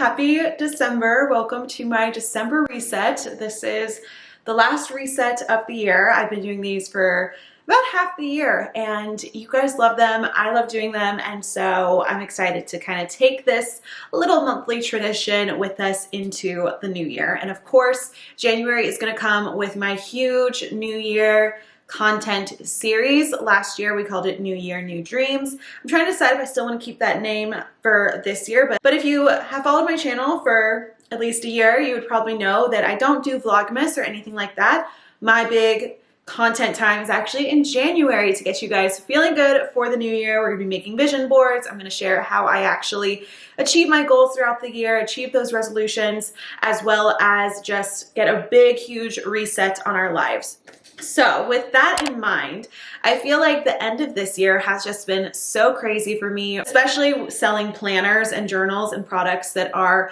happy December. Welcome to my December reset. This is the last reset of the year. I've been doing these for about half the year and you guys love them. I love doing them, and so I'm excited to kind of take this little monthly tradition with us into the new year. And of course, January is going to come with my huge New Year content series. Last year we called it New Year, New Dreams. I'm trying to decide if I still want to keep that name for this year, but if you have followed my channel for at least a year, you would probably know that I don't do Vlogmas or anything like that. My big content time is actually in January to get you guys feeling good for the new year. We're gonna be making vision boards. I'm gonna share how I actually achieve my goals throughout the year, achieve those resolutions, as well as just get a big, huge reset on our lives. So with that in mind, I feel like the end of this year has just been so crazy for me, especially selling planners and journals and products that are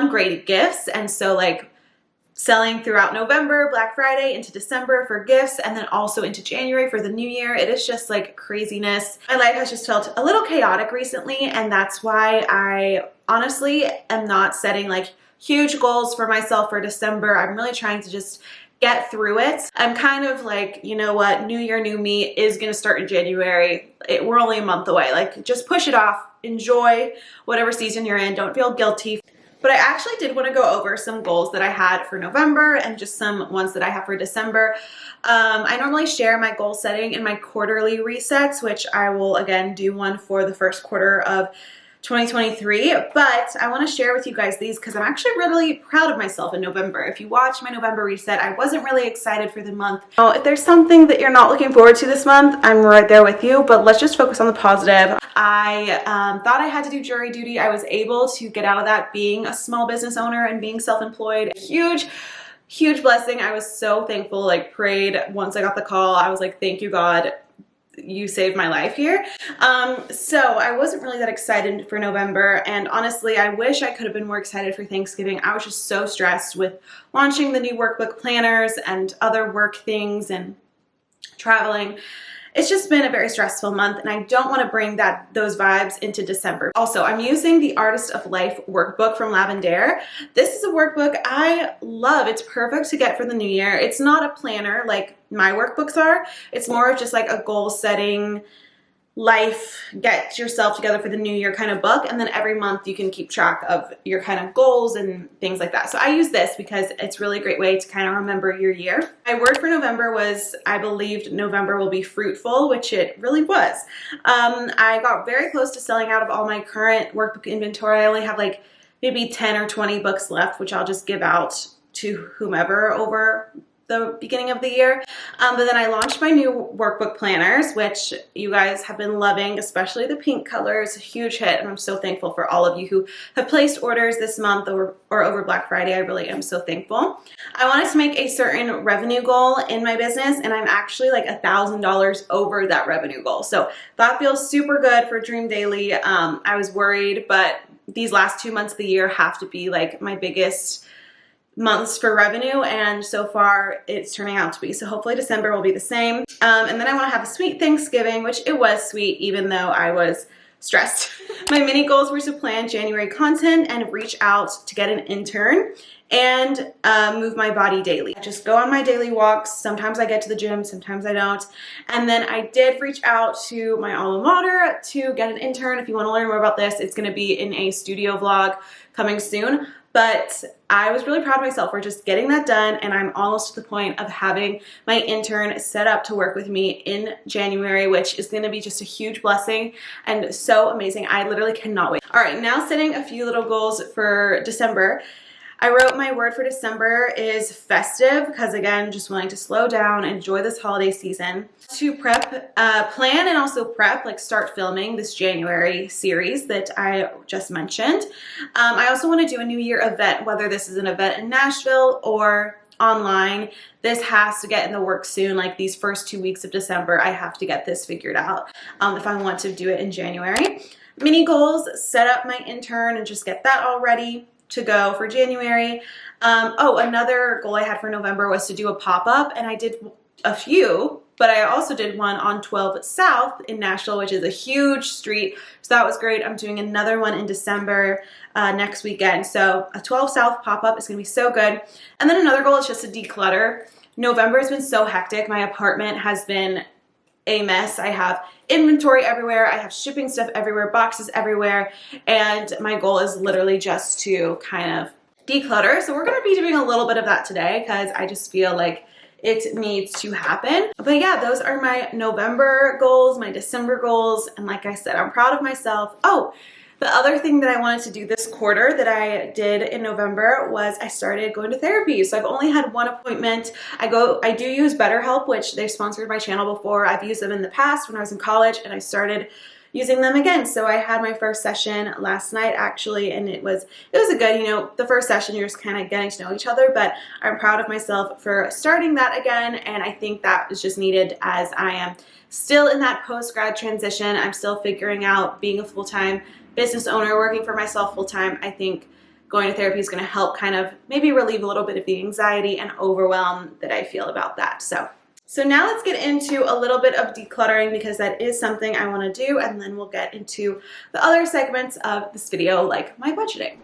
great gifts. And so like selling throughout November, Black Friday, into December for gifts, and then also into January for the new year. It is just like craziness. My life has just felt a little chaotic recently, and that's why I honestly am not setting like huge goals for myself for December. I'm really trying to just get through it. I'm kind of like, you know what, new year, new me is gonna start in January. We're only a month away. Like, just push it off. Enjoy whatever season you're in. Don't feel guilty. But I actually did want to go over some goals that I had for November and just some ones that I have for December. I normally share my goal setting in my quarterly resets, which I will again do one for the first quarter of 2023, but I want to share with you guys these because I'm actually really proud of myself in November. If you watch my November reset, I wasn't really excited for the month. Oh, if there's something that you're not looking forward to this month, I'm right there with you, but let's just focus on the positive. I thought I had to do jury duty. I was able to get out of that being a small business owner and being self-employed. Huge blessing. I was so thankful, like prayed once I got the call. I was like, thank you, God. You saved my life here. So I wasn't really that excited for November, and honestly I wish I could have been more excited for Thanksgiving. I was just so stressed with launching the new workbook planners and other work things and traveling. It's just been a very stressful month, and I don't want to bring those vibes into December. Also, I'm using the Artist of Life workbook from Lavender. This is a workbook I love. It's perfect to get for the new year. It's not a planner like my workbooks are. It's more of just like a goal setting, life, get yourself together for the new year kind of book, and then every month you can keep track of your kind of goals and things like that. So I use this because it's really a great way to kind of remember your year. My word for November was, I believed November will be fruitful, which it really was. I got very close to selling out of all my current workbook inventory. I only have like maybe 10 or 20 books left, which I'll just give out to whomever over the beginning of the year. But then I launched my new workbook planners, which you guys have been loving, especially the pink color is a huge hit, and I'm so thankful for all of you who have placed orders this month or over Black Friday. I really am so thankful. I wanted to make a certain revenue goal in my business, and I'm actually like $1,000 over that revenue goal. So that feels super good for Dream Daily. I was worried, but these last 2 months of the year have to be like my biggest months for revenue, and so far it's turning out to be. So hopefully December will be the same. And then I want to have a sweet Thanksgiving, which it was sweet even though I was stressed. My mini goals were to plan January content and reach out to get an intern and move my body daily. I just go on my daily walks. Sometimes I get to the gym, sometimes I don't. And then I did reach out to my alma mater to get an intern. If you want to learn more about this, it's going to be in a studio vlog coming soon. But I was really proud of myself for just getting that done, and I'm almost to the point of having my intern set up to work with me in January, which is going to be just a huge blessing and so amazing. I literally cannot wait. All right, now setting a few little goals for December. I wrote my word for December is festive because, again, just wanting to slow down, enjoy this holiday season. To plan and also prep, like start filming this January series that I just mentioned. I also want to do a New Year event, whether this is an event in Nashville or online. This has to get in the works soon. Like these first 2 weeks of December, I have to get this figured out if I want to do it in January. Mini goals, set up my intern and just get that all ready to go for January. Oh, another goal I had for November was to do a pop-up, and I did a few but I also did one on 12 South in Nashville, which is a huge street. So that was great. I'm doing another one in December next weekend. So a 12 South pop-up is gonna be so good. And then another goal is just to declutter. November has been so hectic. My apartment has been a mess. I have inventory everywhere. I have shipping stuff everywhere, boxes everywhere. And my goal is literally just to kind of declutter. So we're going to be doing a little bit of that today because I just feel like it needs to happen. But yeah, those are my November goals, my December goals. And like I said, I'm proud of myself. Oh, the other thing that I wanted to do this quarter that I did in November was I started going to therapy. So I've only had one appointment. I do use BetterHelp, which they sponsored my channel before. I've used them in the past when I was in college, and I started using them again. So I had my first session last night actually, and it was a good, you know, the first session you're just kind of getting to know each other, but I'm proud of myself for starting that again. And I think that is just needed as I am still in that post-grad transition. I'm still figuring out being a full-time business owner, working for myself full-time. I think going to therapy is going to help kind of maybe relieve a little bit of the anxiety and overwhelm that I feel about that. So now let's get into a little bit of decluttering because that is something I want to do, and then we'll get into the other segments of this video like my budgeting.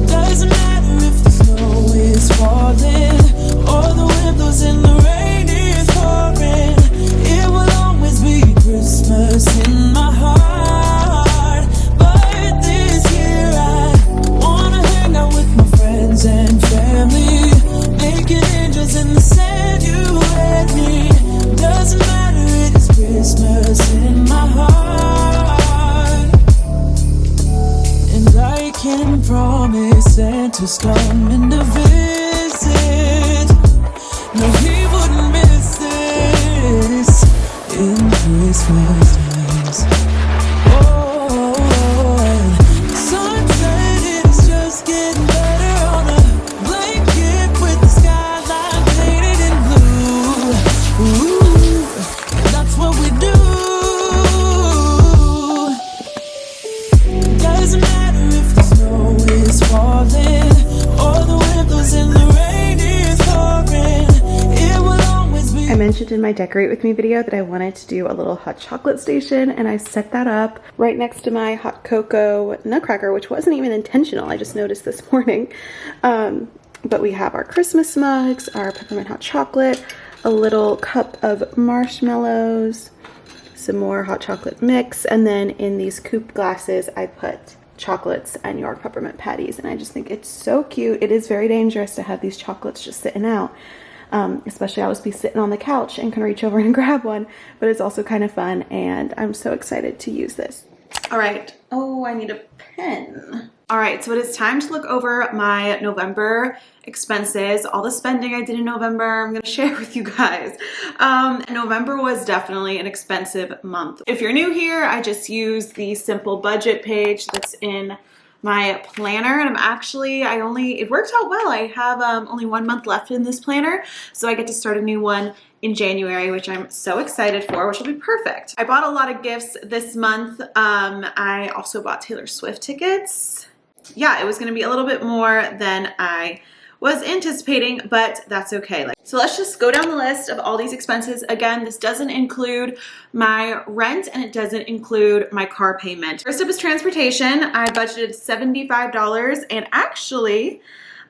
Doesn't matter if the snow is falling or the wind blows and the rain is pouring. It will always be Christmas in my heart. But this year I wanna hang out with my friends and family, making angels in the sand, you and me. Doesn't matter, it is Christmas in my heart. And I can promise Santa's coming to visit. No, he wouldn't miss this in Christmas times. Oh, sunset is just getting better on a blanket with the skyline painted in blue. Ooh, and that's what we do. Doesn't matter if the snow is falling or the wind blows and the rain is pouring. It will always be. I mentioned in my Decorate With Me video that I wanted to do a little hot chocolate station, and I set that up right next to my hot cocoa nutcracker, which wasn't even intentional. I just noticed this morning. But we have our Christmas mugs, our peppermint hot chocolate, a little cup of marshmallows, some more hot chocolate mix, and then in these coupe glasses I put chocolates and York peppermint patties, and I just think it's so cute. It is very dangerous to have these chocolates just sitting out, especially I was be sitting on the couch and can reach over and grab one, but it's also kind of fun, and I'm so excited to use this. All right. Oh, I need a pen. All right, so it is time to look over my November expenses, all the spending I did in November. I'm gonna share with you guys. November was definitely an expensive month. If you're new here, I just use the simple budget page that's in my planner, and it worked out well. I have only 1 month left in this planner, so I get to start a new one in January, which I'm so excited for, which will be perfect. I bought a lot of gifts this month. I also bought Taylor Swift tickets. Yeah, it was gonna be a little bit more than I was anticipating, but that's okay. So let's just go down the list of all these expenses. Again, this doesn't include my rent and it doesn't include my car payment. First up is transportation. I budgeted $75, and actually,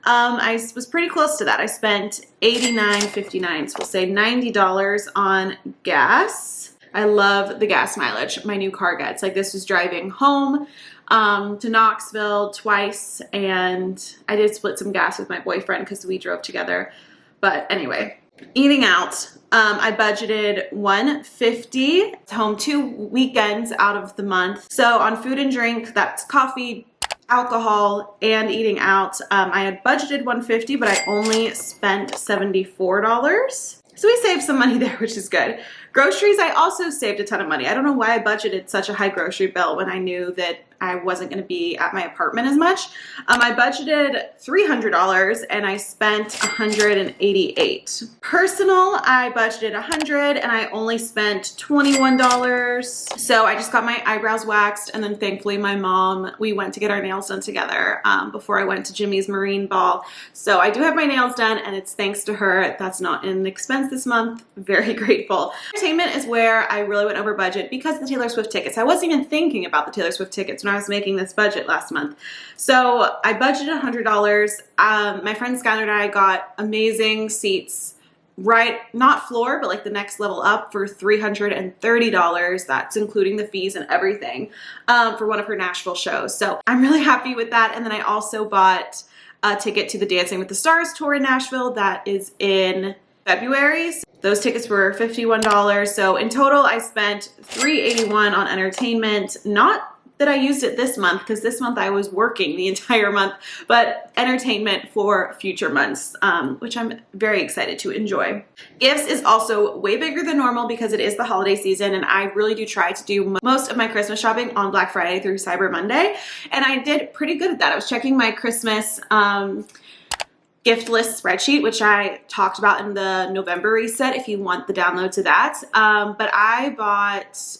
I was pretty close to that. I spent $89.59, so we'll say $90 on gas. I love the gas mileage my new car gets. Like, this was driving home to Knoxville twice, and I did split some gas with my boyfriend because we drove together. But anyway, eating out, I budgeted $150. It's home 2 weekends out of the month. So on food and drink, that's coffee, alcohol, and eating out. I had budgeted $150, but I only spent $74. So we saved some money there, which is good. Groceries, I also saved a ton of money. I don't know why I budgeted such a high grocery bill when I knew that I wasn't going to be at my apartment as much. I budgeted $300 and I spent $188. Personal, I budgeted $100 and I only spent $21. So I just got my eyebrows waxed, and then thankfully my mom, we went to get our nails done together before I went to Jimmy's Marine Ball. So I do have my nails done, and it's thanks to her. That's not an expense this month. Very grateful. Entertainment is where I really went over budget because of the Taylor Swift tickets. I wasn't even thinking about the Taylor Swift tickets when I was making this budget last month. So I budgeted $100. My friend Skylar and I got amazing seats, right, not floor, but like the next level up for $330. That's including the fees and everything for one of her Nashville shows. So I'm really happy with that. And then I also bought a ticket to the Dancing with the Stars tour in Nashville. That is in February. Those tickets were $51. So in total, I spent $381 on entertainment. Not that I used it this month, because this month I was working the entire month, but entertainment for future months, which I'm very excited to enjoy. Gifts is also way bigger than normal because it is the holiday season, and I really do try to do most of my Christmas shopping on Black Friday through Cyber Monday, and I did pretty good at that. I was checking my Christmas gift list spreadsheet, which I talked about in the November reset if you want the download to that, but I bought,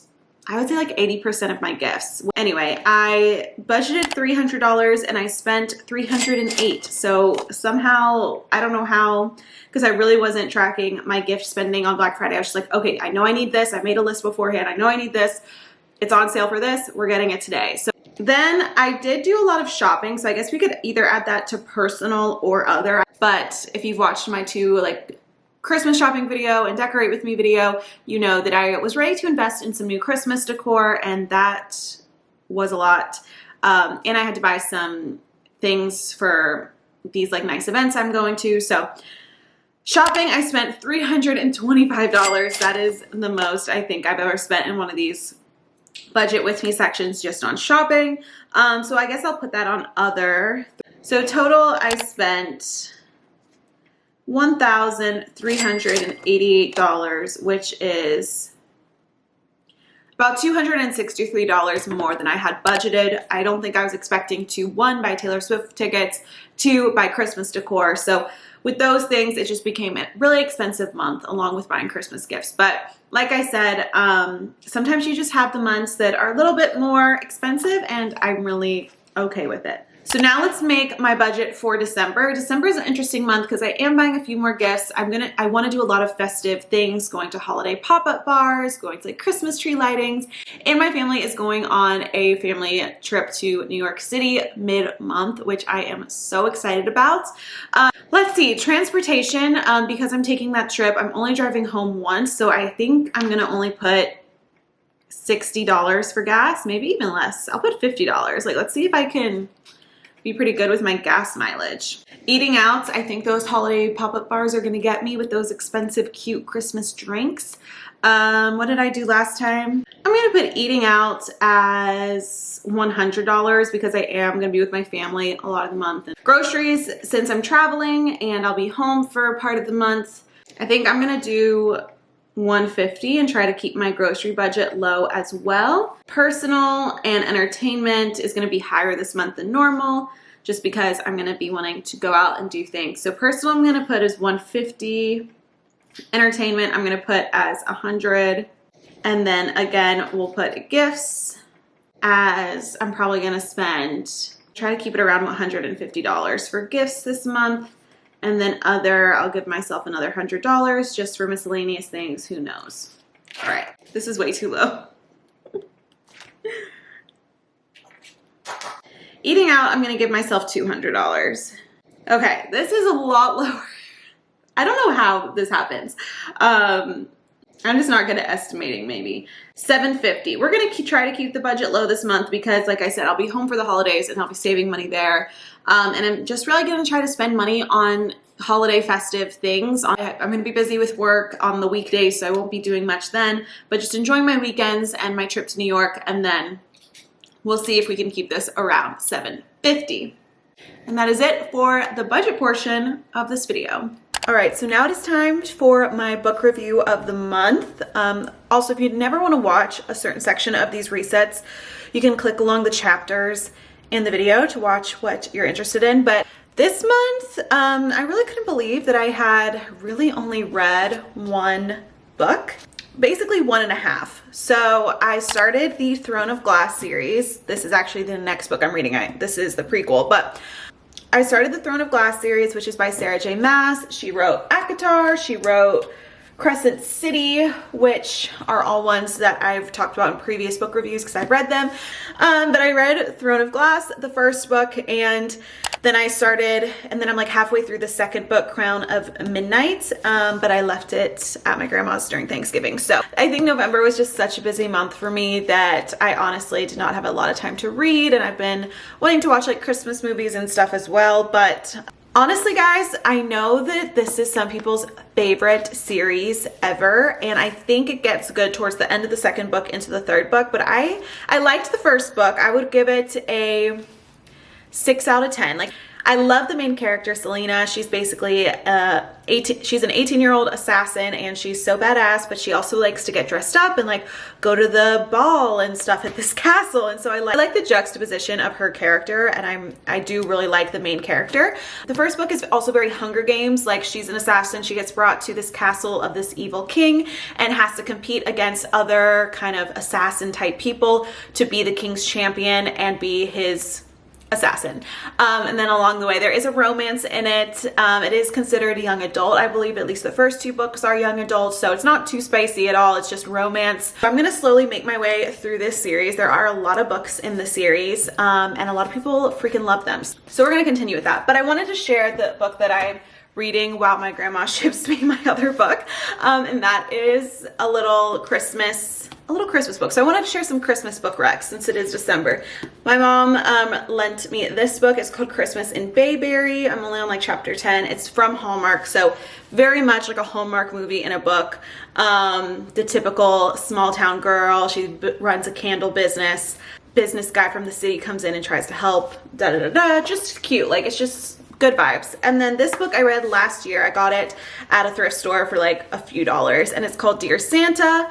I would say like 80% of my gifts. Anyway, I budgeted $300 and I spent $308. So somehow, I don't know how, because I really wasn't tracking my gift spending on Black Friday. I was just like, okay, I know I need this. I made a list beforehand. I know I need this. It's on sale for this. We're getting it today. So then I did do a lot of shopping. So I guess we could either add that to personal or other. But if you've watched my two like Christmas shopping video and decorate with me video, you know that I was ready to invest in some new Christmas decor, and that was a lot. And I had to buy some things for these like nice events I'm going to. So shopping, I spent $325. That is the most I think I've ever spent in one of these budget with me sections just on shopping. So I guess I'll put that on other. So total I spent $1,388, which is about $263 more than I had budgeted. I don't think I was expecting to, one, buy Taylor Swift tickets, two, buy Christmas decor. So with those things, it just became a really expensive month along with buying Christmas gifts. But like I said, sometimes you just have the months that are a little bit more expensive, and I'm really okay with it. So now let's make my budget for December. December is an interesting month because I am buying a few more gifts. I want to do a lot of festive things, going to holiday pop-up bars, going to like Christmas tree lightings, and my family is going on a family trip to New York City mid-month, which I am so excited about. Let's see, transportation, because I'm taking that trip, I'm only driving home once, so I think I'm gonna only put $60 for gas, maybe even less. I'll put $50. Like, let's see if I can be pretty good with my gas mileage. Eating out, I think those holiday pop-up bars are gonna get me with those expensive, cute Christmas drinks. What did I do last time? I'm gonna put eating out as $100 because I am gonna be with my family a lot of the month. And groceries, since I'm traveling and I'll be home for part of the month, I think I'm gonna do $150 and try to keep my grocery budget low as well. Personal and entertainment is going to be higher this month than normal just because I'm going to be wanting to go out and do things. So personal I'm going to put as $150. Entertainment I'm going to put as $100. And then again, we'll put gifts as I'm probably going to try to keep it around $150 for gifts this month. And then other, I'll give myself another $100 just for miscellaneous things. Who knows? All right, this is way too low. Eating out, I'm gonna give myself $200. Okay, this is a lot lower. I don't know how this happens. I'm just not good at estimating, maybe. $750. We're gonna try to keep the budget low this month because, like I said, I'll be home for the holidays and I'll be saving money there. And I'm just really gonna try to spend money on holiday festive things. I'm gonna be busy with work on the weekdays, so I won't be doing much then, but just enjoying my weekends and my trip to New York, and then we'll see if we can keep this around $750. And that is it for the budget portion of this video. All right, so now it is time for my book review of the month. Also, if you never want to watch a certain section of these resets, you can click along the chapters in the video to watch what you're interested in. But this month, I really couldn't believe that I had really only read one book, basically 1.5. So I started the Throne of Glass series. This is actually the next book I'm reading. This is the prequel, but I started the Throne of Glass series, which is by Sarah J. Maas. She wrote Akatar, she wrote Crescent City, which are all ones that I've talked about in previous book reviews because I've read them. But I read Throne of Glass, the first book, and then I started, and then I'm like halfway through the second book, Crown of Midnight, but I left it at my grandma's during Thanksgiving. So I think November was just such a busy month for me that I honestly did not have a lot of time to read, and I've been wanting to watch like Christmas movies and stuff as well. But honestly, guys, I know that this is some people's favorite series ever, and I think it gets good towards the end of the second book into the third book, but I liked the first book. I would give it a 6 out of 10. Like, I love the main character, Selena. She's basically she's an 18-year-old assassin, and she's so badass, but she also likes to get dressed up and like go to the ball and stuff at this castle. And so I like the juxtaposition of her character, and I do really like the main character. The first book is also very Hunger Games. Like, she's an assassin. She gets brought to this castle of this evil king and has to compete against other kind of assassin type people to be the king's champion and be his assassin. And then along the way there is a romance in it. It is considered a young adult, I believe. At least the first 2 books are young adult, so it's not too spicy at all. It's just romance. I'm gonna slowly make my way through this series. There are a lot of books in the series, and a lot of people freaking love them, so we're gonna continue with that. But I wanted to share the book that I'm reading while my grandma ships me my other book, and that is a little Christmas book. So I wanted to share some Christmas book recs since it is December. My mom lent me this book. It's called Christmas in Bayberry. I'm only on like chapter 10. It's from Hallmark, so very much like a Hallmark movie in a book. The typical small town girl. She runs a candle business. Business guy from the city comes in and tries to help. Just cute. Like, it's just good vibes. And then this book I read last year. I got it at a thrift store for like a few dollars, and it's called Dear Santa.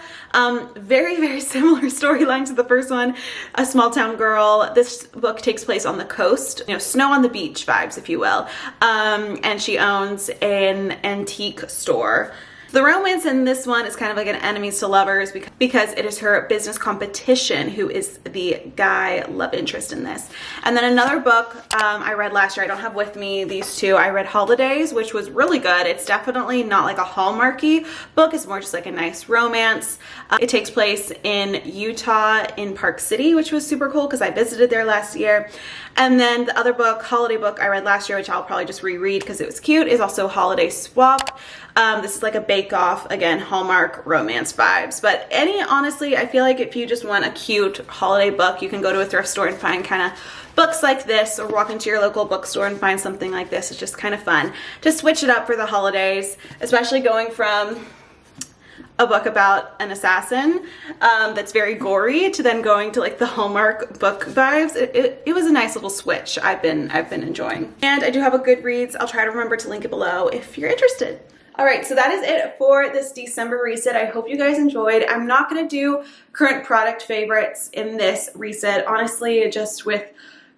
Very, very similar storyline to the first one. A small town girl. This book takes place on the coast, you know, snow on the beach vibes, if you will. And she owns an antique store. The romance in this one is kind of like an enemies to lovers because it is her business competition who is the guy love interest in this. And then another book I read last year, I don't have with me these two. I read Holidays, which was really good. It's definitely not like a Hallmarky book. It's more just like a nice romance. It takes place in Utah in Park City, which was super cool because I visited there last year. And then the other book, holiday book I read last year, which I'll probably just reread because it was cute, is also Holiday Swap. This is like a bake-off, again, Hallmark romance vibes. But honestly, I feel like if you just want a cute holiday book, you can go to a thrift store and find kind of books like this, or walk into your local bookstore and find something like this. It's just kind of fun to switch it up for the holidays, especially going from a book about an assassin that's very gory to then going to like the Hallmark book vibes. It was a nice little switch. I've been enjoying. And I do have a Goodreads. I'll try to remember to link it below if you're interested. All right, so that is it for this December reset. I hope you guys enjoyed. I'm not gonna do current product favorites in this reset. Honestly, just with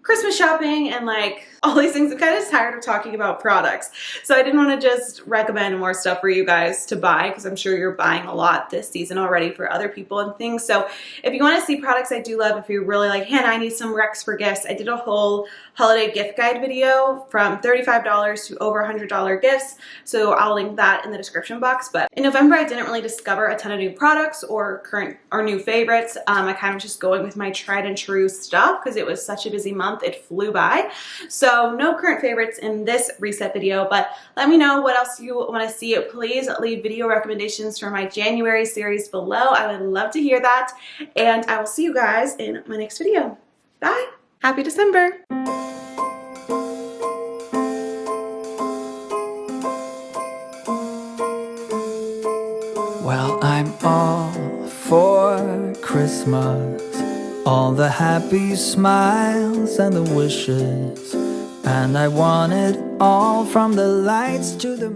Christmas shopping and like all these things, I'm kind of tired of talking about products. So I didn't want to just recommend more stuff for you guys to buy because I'm sure you're buying a lot this season already for other people and things. So if you want to see products I do love, if you're really like, Hannah, I need some recs for gifts, I did a whole holiday gift guide video from $35 to over $100 gifts. So I'll link that in the description box. But in November, I didn't really discover a ton of new products or current or new favorites. I kind of just going with my tried and true stuff because it was such a busy month. It flew by. So no current favorites in this reset video, but let me know what else you want to see. Please leave video recommendations for my January series below. I would love to hear that. And I will see you guys in my next video. Bye. Happy December. Well, I'm all for Christmas, all the happy smiles and the wishes, and I want it all, from the lights to the